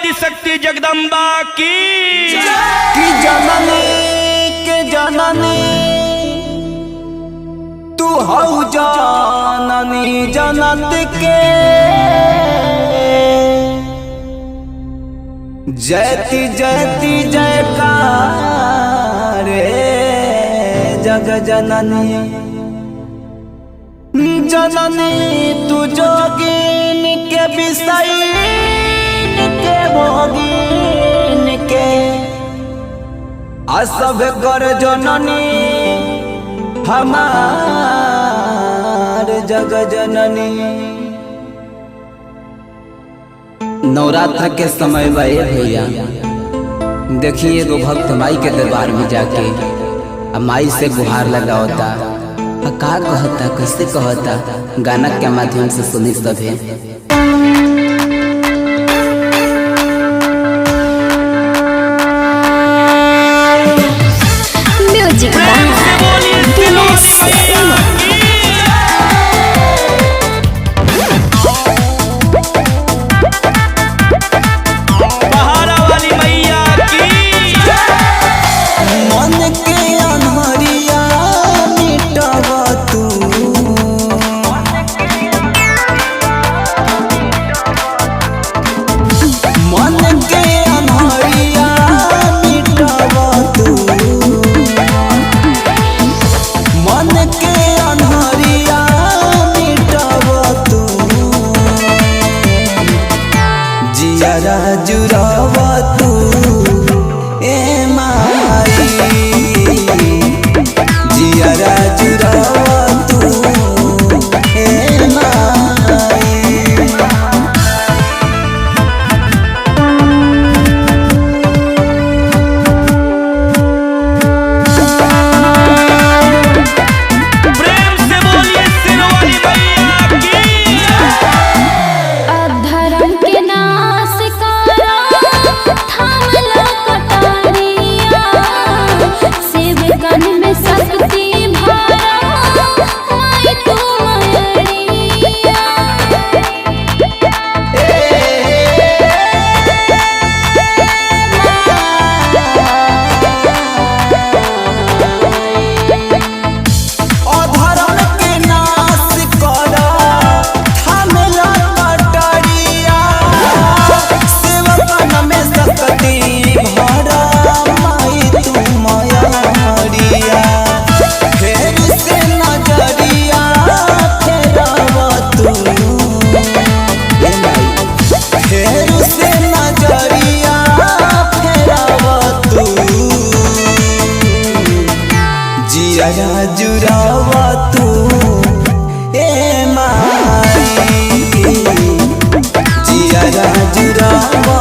आदिशक्ति जगदम्बा की जननी के जननी तू हऊ जननी जनत के जयति जयति जयकार जग जननी जननी तू जोगिन के विषय के भोगिन के असभ कर जननी हमार जग जननी। नवरात्र के समय भैया देखिए एगो भक्त माई के दरबार में जाके माई से गुहार लगावता, का कहता कैसे कहता गाना के माध्यम से सुनी सभे। जुरावा तू ए माई जियारा जुरावा तू ए माई। प्रेम से बोलिए सिरवाली मैया की। अधर्म के नाश करा थामला कटारिया, सेवकन में शक्ति भरा माई तू मयरिया। अधर्म के नाश करा थामला कटारिया, सेवकन में शक्ति भरा माई तू मयरिया। फेर से नजरिया फेरावा तू ए माई, फेर से नजरिया फेरावा तू जिया जुरावा तू ए माई जिया जुरावा